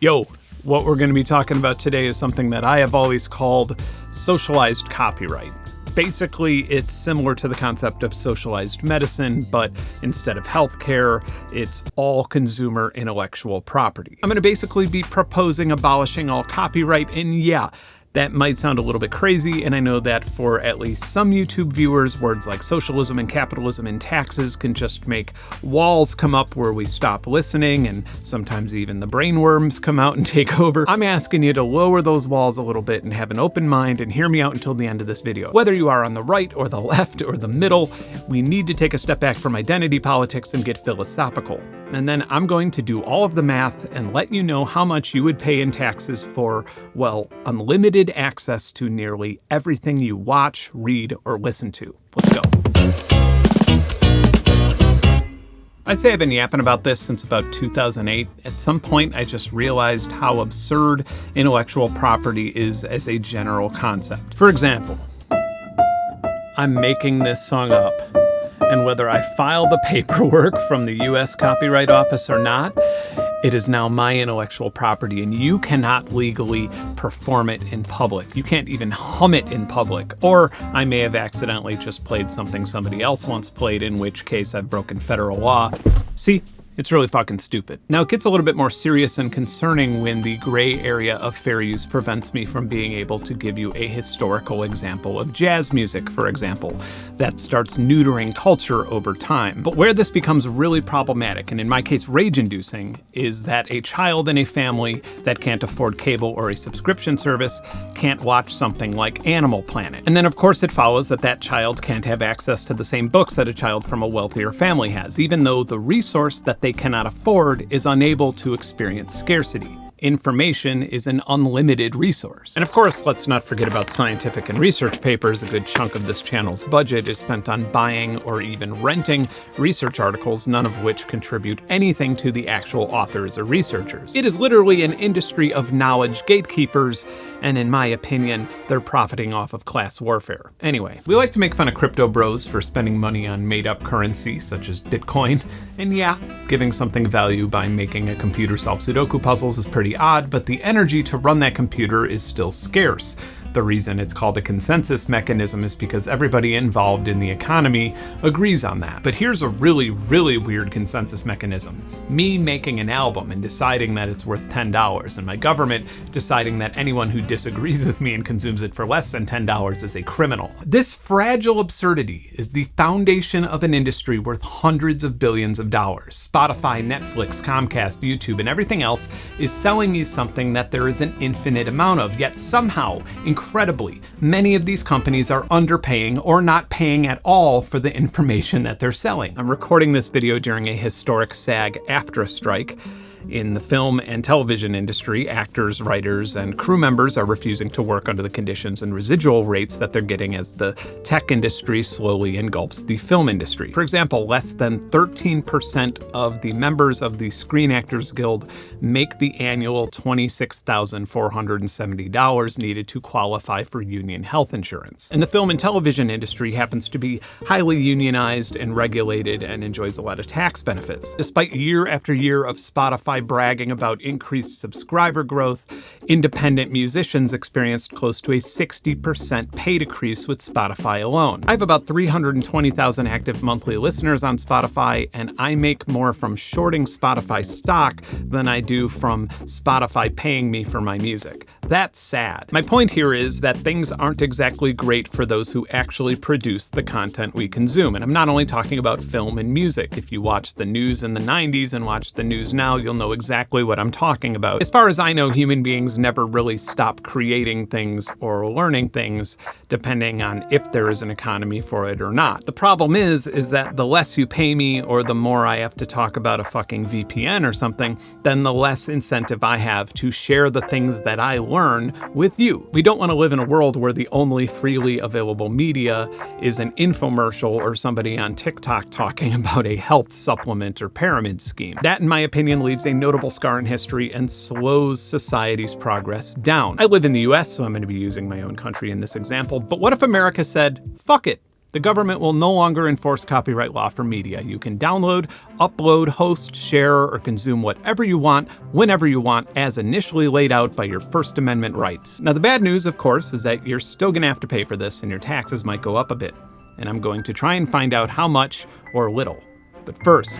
Yo, what we're going to be talking about today is something that I have always called socialized copyright. Basically, it's similar to the concept of socialized medicine, but instead of healthcare, it's all consumer intellectual property. I'm going to basically be proposing abolishing all copyright, and yeah, that might sound a little bit crazy, and I know that for at least some YouTube viewers, words like socialism and capitalism and taxes can just make walls come up where we stop listening, and sometimes even the brainworms come out and take over. I'm asking you to lower those walls a little bit and have an open mind and hear me out until the end of this video. Whether you are on the right or the left or the middle, we need to take a step back from identity politics and get philosophical. And then I'm going to do all of the math and let you know how much you would pay in taxes for, well, unlimited access to nearly everything you watch, read, or listen to. Let's go. I'd say I've been yapping about this since about 2008. At some point, I just realized how absurd intellectual property is as a general concept. For example, I'm making this song up, and whether I file the paperwork from the US Copyright Office or not, it is now my intellectual property, and you cannot legally perform it in public. You can't even hum it in public. Or I may have accidentally just played something somebody else once played, in which case I've broken federal law. See? It's really fucking stupid. Now, it gets a little bit more serious and concerning when the gray area of fair use prevents me from being able to give you a historical example of jazz music, for example, that starts neutering culture over time. But where this becomes really problematic, and in my case rage-inducing, is that a child in a family that can't afford cable or a subscription service can't watch something like Animal Planet. And then, of course, it follows that that child can't have access to the same books that a child from a wealthier family has, even though the resource that they cannot afford is unable to experience scarcity. Information is an unlimited resource. And of course, let's not forget about scientific and research papers. A good chunk of this channel's budget is spent on buying or even renting research articles, none of which contribute anything to the actual authors or researchers. It is literally an industry of knowledge gatekeepers, and in my opinion, they're profiting off of class warfare. Anyway, we like to make fun of crypto bros for spending money on made-up currency, such as Bitcoin, and yeah, giving something value by making a computer solve Sudoku puzzles is pretty odd, but the energy to run that computer is still scarce. The reason it's called a consensus mechanism is because everybody involved in the economy agrees on that. But here's a really, really weird consensus mechanism. Me making an album and deciding that it's worth $10, and my government deciding that anyone who disagrees with me and consumes it for less than $10 is a criminal. This fragile absurdity is the foundation of an industry worth hundreds of billions of dollars. Spotify, Netflix, Comcast, YouTube, and everything else is selling you something that there is an infinite amount of, yet somehow, incredibly, many of these companies are underpaying or not paying at all for the information that they're selling. I'm recording this video during a historic SAG-aftra strike. In the film and television industry, actors, writers, and crew members are refusing to work under the conditions and residual rates that they're getting as the tech industry slowly engulfs the film industry. For example, less than 13% of the members of the Screen Actors Guild make the annual $26,470 needed to qualify for union health insurance. And the film and television industry happens to be highly unionized and regulated and enjoys a lot of tax benefits. Despite year after year of Spotify bragging about increased subscriber growth, independent musicians experienced close to a 60% pay decrease with Spotify alone. I have about 320,000 active monthly listeners on Spotify, and I make more from shorting Spotify stock than I do from Spotify paying me for my music. That's sad. My point here is that things aren't exactly great for those who actually produce the content we consume. And I'm not only talking about film and music. If you watch the news in the 90s and watch the news now, you'll know exactly what I'm talking about. As far as I know, human beings never really stop creating things or learning things, depending on if there is an economy for it or not. The problem is that the less you pay me or the more I have to talk about a fucking VPN or something, then the less incentive I have to share the things that I learn with you. We don't want to live in a world where the only freely available media is an infomercial or somebody on TikTok talking about a health supplement or pyramid scheme. That, in my opinion, leaves a notable scar in history and slows society's progress down. I live in the US, so I'm going to be using my own country in this example, but what if America said, fuck it, The government will no longer enforce copyright law for media. You can download, upload, host, share, or consume whatever you want, whenever you want, as initially laid out by your First Amendment rights. Now, the bad news, of course, is that you're still going to have to pay for this, and your taxes might go up a bit. And I'm going to try and find out how much or little. But first,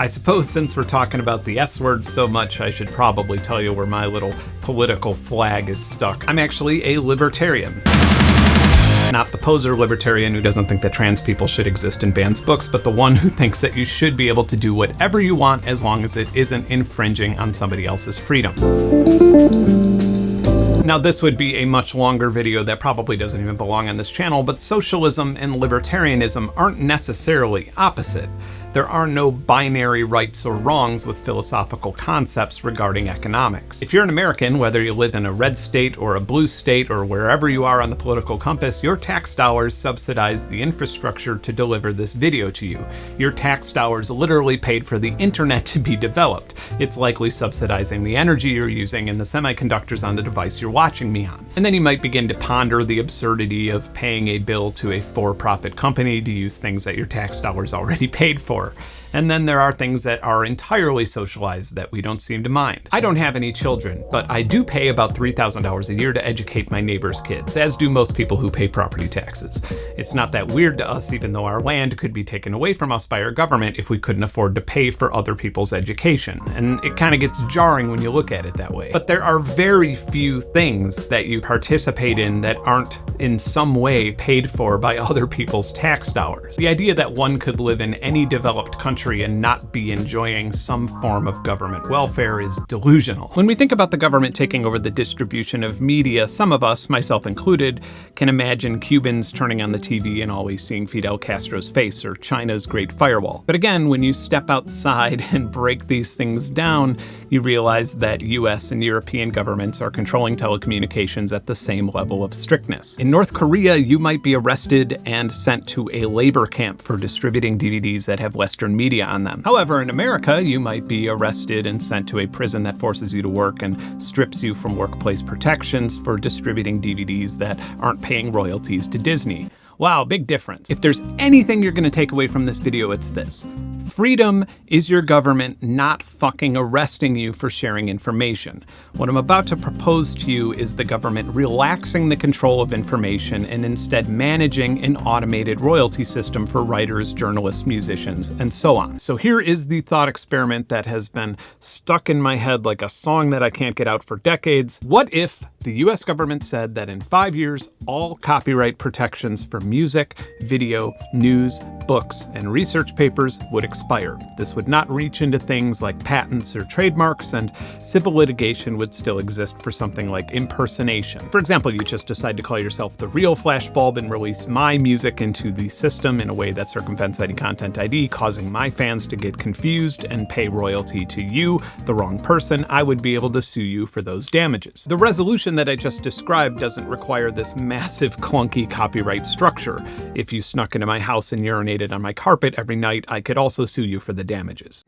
I suppose since we're talking about the S word so much, I should probably tell you where my little political flag is stuck. I'm actually a libertarian. Not the poser libertarian who doesn't think that trans people should exist in Benn's books, but the one who thinks that you should be able to do whatever you want as long as it isn't infringing on somebody else's freedom. Now, this would be a much longer video that probably doesn't even belong on this channel, but socialism and libertarianism aren't necessarily opposite. There are no binary rights or wrongs with philosophical concepts regarding economics. If you're an American, whether you live in a red state or a blue state or wherever you are on the political compass, your tax dollars subsidize the infrastructure to deliver this video to you. Your tax dollars literally paid for the internet to be developed. It's likely subsidizing the energy you're using and the semiconductors on the device you're watching me on. And then you might begin to ponder the absurdity of paying a bill to a for-profit company to use things that your tax dollars already paid for. And then there are things that are entirely socialized that we don't seem to mind. I don't have any children, but I do pay about $3,000 a year to educate my neighbor's kids, as do most people who pay property taxes. It's not that weird to us, even though our land could be taken away from us by our government if we couldn't afford to pay for other people's education. And it kind of gets jarring when you look at it that way. But there are very few things that you participate in that aren't in some way paid for by other people's tax dollars. The idea that one could live in any developed country and not be enjoying some form of government welfare is delusional. When we think about the government taking over the distribution of media, some of us, myself included, can imagine Cubans turning on the TV and always seeing Fidel Castro's face or China's Great Firewall. But again, when you step outside and break these things down, you realize that US and European governments are controlling telecommunications at the same level of strictness. In North Korea, you might be arrested and sent to a labor camp for distributing DVDs that have Western media on them. However, in America, you might be arrested and sent to a prison that forces you to work and strips you from workplace protections for distributing DVDs that aren't paying royalties to Disney. Wow, big difference. If there's anything you're going to take away from this video, it's this. Freedom is your government not fucking arresting you for sharing information. What I'm about to propose to you is the government relaxing the control of information and instead managing an automated royalty system for writers, journalists, musicians, and so on. So here is the thought experiment that has been stuck in my head like a song that I can't get out for decades. What if the US government said that in 5 years, all copyright protections for music, video, news, books, and research papers would expire? This would not reach into things like patents or trademarks, and civil litigation would still exist for something like impersonation. For example, you just decide to call yourself the real Flashbulb and release my music into the system in a way that circumvents any content ID, causing my fans to get confused and pay royalty to you, the wrong person. I would be able to sue you for those damages. The resolution that I just described doesn't require this massive clunky copyright structure. If you snuck into my house and urinated on my carpet every night, I could also sue you for the damages.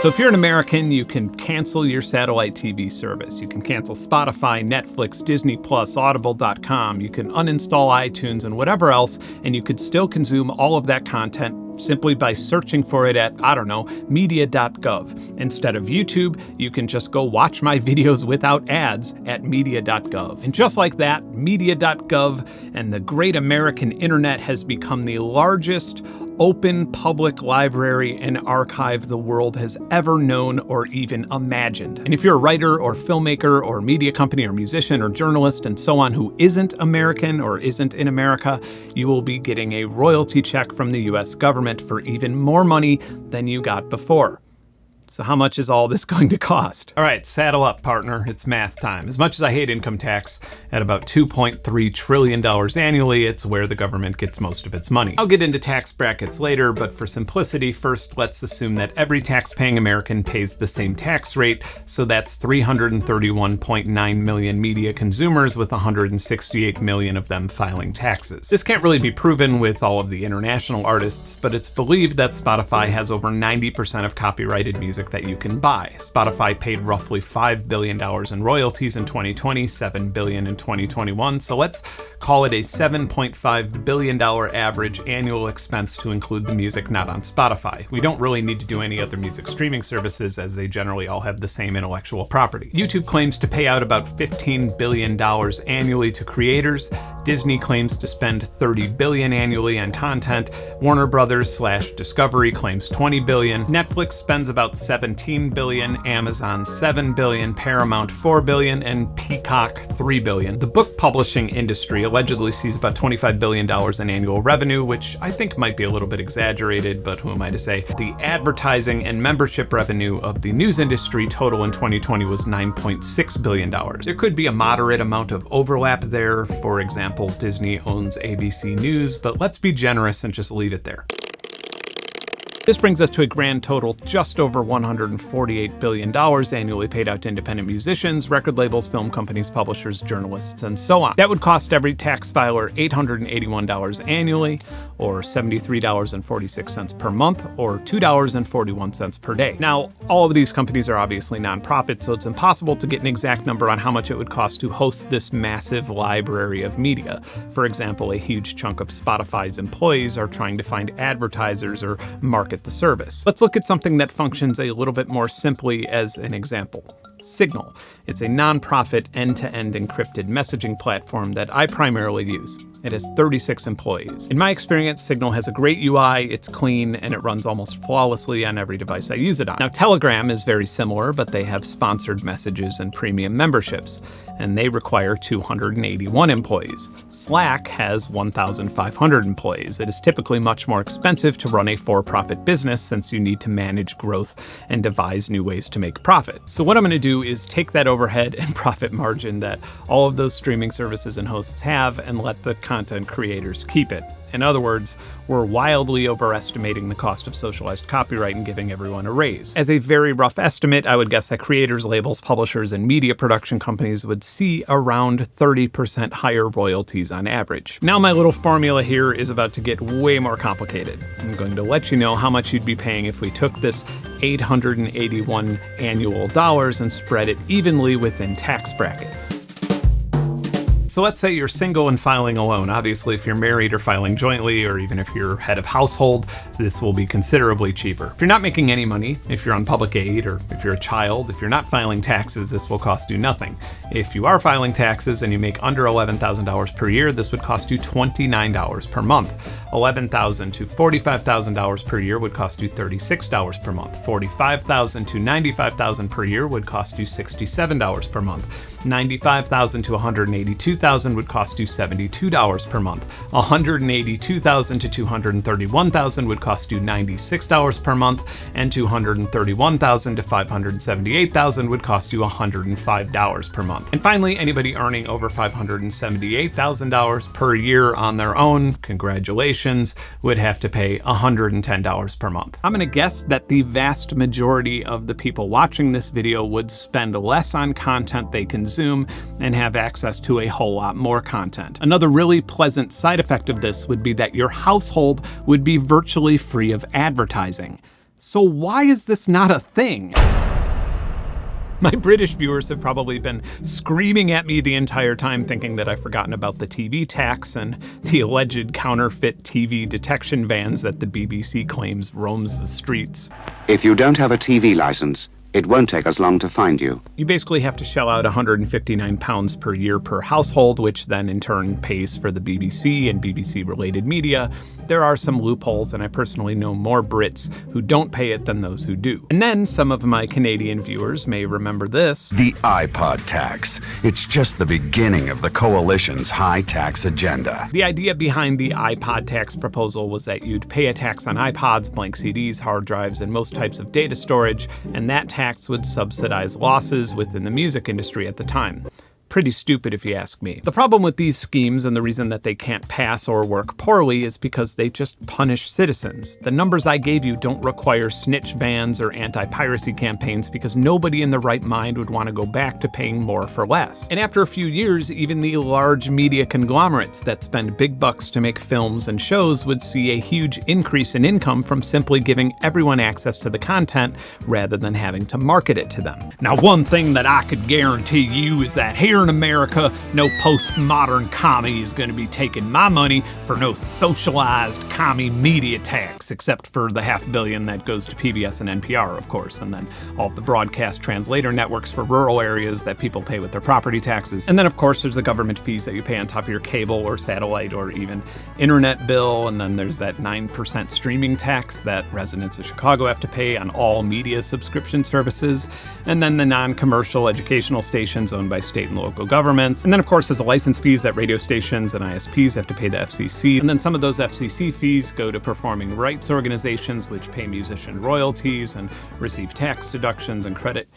So if you're an American, you can cancel your satellite TV service. You can cancel Spotify, Netflix, Disney+, Audible.com. You can uninstall iTunes and whatever else, and you could still consume all of that content simply by searching for it at, I don't know, media.gov. Instead of YouTube, you can just go watch my videos without ads at media.gov. And just like that, media.gov and the great American internet has become the largest open public library and archive the world has ever known or even imagined. And if you're a writer or filmmaker or media company or musician or journalist and so on who isn't American or isn't in America, you will be getting a royalty check from the US government for even more money than you got before. So how much is all this going to cost? All right, saddle up, partner. It's math time. As much as I hate income tax, at about $2.3 trillion annually, it's where the government gets most of its money. I'll get into tax brackets later, but for simplicity, first let's assume that every tax-paying American pays the same tax rate, so that's 331.9 million media consumers, with 168 million of them filing taxes. This can't really be proven with all of the international artists, but it's believed that Spotify has over 90% of copyrighted music music that you can buy. Spotify paid roughly $5 billion in royalties in 2020, $7 billion in 2021, so let's call it a $7.5 billion average annual expense to include the music not on Spotify. We don't really need to do any other music streaming services, as they generally all have the same intellectual property. YouTube claims to pay out about $15 billion annually to creators. Disney claims to spend $30 billion annually on content. Warner Brothers/Discovery claims $20 billion. Netflix spends about $17 billion. Amazon $7 billion. Paramount $4 billion. And Peacock $3 billion. The book publishing industry allegedly sees about $25 billion in annual revenue, which I think might be a little bit exaggerated, but who am I to say? The advertising and membership revenue of the news industry total in 2020 was $9.6 billion. There could be a moderate amount of overlap there. For example, Disney owns ABC News, but let's be generous and just leave it there. This brings us to a grand total just over $148 billion annually paid out to independent musicians, record labels, film companies, publishers, journalists, and so on. That would cost every tax filer $881 annually, or $73.46 per month, or $2.41 per day. Now, all of these companies are obviously nonprofit, so it's impossible to get an exact number on how much it would cost to host this massive library of media. For example, a huge chunk of Spotify's employees are trying to find advertisers or market the service. Let's look at something that functions a little bit more simply as an example. Signal. It's a nonprofit end-to-end encrypted messaging platform that I primarily use. It has 36 employees. In my experience, Signal has a great UI, it's clean, and it runs almost flawlessly on every device I use it on. Now, Telegram is very similar, but they have sponsored messages and premium memberships, and they require 281 employees. Slack has 1,500 employees. It is typically much more expensive to run a for-profit business since you need to manage growth and devise new ways to make profit. So what I'm going to do is take that overhead and profit margin that all of those streaming services and hosts have and let the content creators keep it. In other words, we're wildly overestimating the cost of socialized copyright and giving everyone a raise. As a very rough estimate, I would guess that creators, labels, publishers, and media production companies would see around 30% higher royalties on average. Now my little formula here is about to get way more complicated. I'm going to let you know how much you'd be paying if we took this $881 annual dollars and spread it evenly within tax brackets. So let's say you're single and filing alone. Obviously, if you're married or filing jointly, or even if you're head of household, this will be considerably cheaper. If you're not making any money, if you're on public aid, or if you're a child, if you're not filing taxes, this will cost you nothing. If you are filing taxes and you make under $11,000 per year, this would cost you $29 per month. $11,000 to $45,000 per year would cost you $36 per month. $45,000 to $95,000 per year would cost you $67 per month. $95,000 to $182,000 would cost you $72 per month. $182,000 to $231,000 would cost you $96 per month, and $231,000 to $578,000 would cost you $105 per month. And finally, anybody earning over $578,000 per year on their own, congratulations, would have to pay $110 per month. I'm gonna guess that the vast majority of the people watching this video would spend less on content they consume and have access to a whole lot more content. Another really pleasant side effect of this would be that your household would be virtually free of advertising. So why is this not a thing? My British viewers have probably been screaming at me the entire time thinking that I've forgotten about the TV tax and the alleged counterfeit TV detection vans that the BBC claims roams the streets. If you don't have a TV license, it won't take us long to find you. You basically have to shell out £159 per year per household, which then in turn pays for the BBC and BBC-related media. There are some loopholes, and I personally know more Brits who don't pay it than those who do. And then some of my Canadian viewers may remember this. The iPod tax. It's just the beginning of the coalition's high tax agenda. The idea behind the iPod tax proposal was that you'd pay a tax on iPods, blank CDs, hard drives, and most types of data storage, and that tax would subsidize losses within the music industry at the time. Pretty stupid if you ask me. The problem with these schemes and the reason that they can't pass or work poorly is because they just punish citizens. The numbers I gave you don't require snitch bans or anti-piracy campaigns because nobody in their right mind would want to go back to paying more for less. And after a few years, even the large media conglomerates that spend big bucks to make films and shows would see a huge increase in income from simply giving everyone access to the content rather than having to market it to them. Now, one thing that I could guarantee you is that here in America, no postmodern commie is going to be taking my money for no socialized commie media tax, except for the $500 million that goes to PBS and NPR, of course, and then all the broadcast translator networks for rural areas that people pay with their property taxes. And then, of course, there's the government fees that you pay on top of your cable or satellite or even internet bill, and then there's that 9% streaming tax that residents of Chicago have to pay on all media subscription services, and then the non-commercial educational stations owned by state and local governments. And then, of course, there's the license fees that radio stations and ISPs have to pay the FCC. And then some of those FCC fees go to performing rights organizations, which pay musician royalties and receive tax deductions and credit.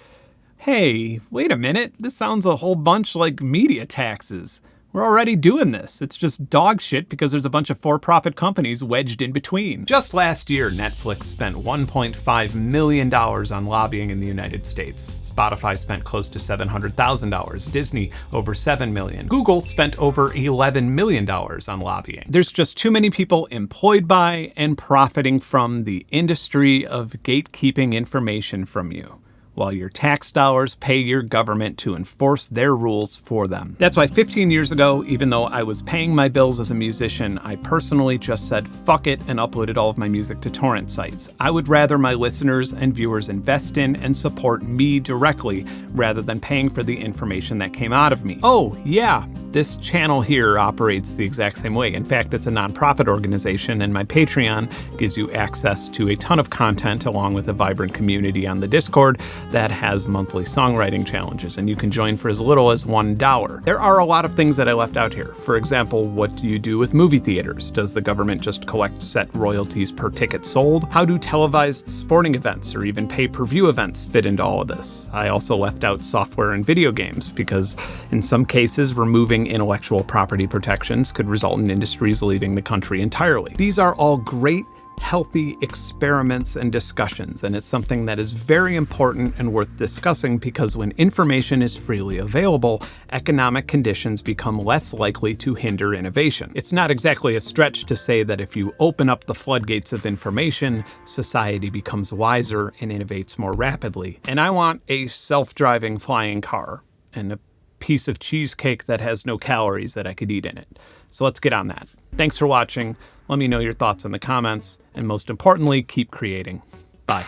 Hey, wait a minute. This sounds a whole bunch like media taxes. We're already doing this. It's just dog shit because there's a bunch of for-profit companies wedged in between. Just last year, Netflix spent $1.5 million on lobbying in the United States. Spotify spent close to $700,000. Disney, over $7 million. Google spent over $11 million on lobbying. There's just too many people employed by and profiting from the industry of gatekeeping information from you, while your tax dollars pay your government to enforce their rules for them. That's why 15 years ago, even though I was paying my bills as a musician, I personally just said fuck it and uploaded all of my music to torrent sites. I would rather my listeners and viewers invest in and support me directly rather than paying for the information that came out of me. Oh, yeah, this channel here operates the exact same way. In fact, it's a nonprofit organization, and my Patreon gives you access to a ton of content along with a vibrant community on the Discord that has monthly songwriting challenges, and you can join for as little as $1. There are a lot of things that I left out here. For example, what do you do with movie theaters? Does the government just collect set royalties per ticket sold? How do televised sporting events or even pay-per-view events fit into all of this? I also left out software and video games because in some cases, removing intellectual property protections could result in industries leaving the country entirely. These are all great, healthy experiments and discussions, and it's something that is very important and worth discussing because when information is freely available, economic conditions become less likely to hinder innovation. It's not exactly a stretch to say that if you open up the floodgates of information, society becomes wiser and innovates more rapidly. And I want a self-driving flying car and a piece of cheesecake that has no calories that I could eat in it. So let's get on that. Thanks for watching. Let me know your thoughts in the comments, and most importantly, keep creating. Bye.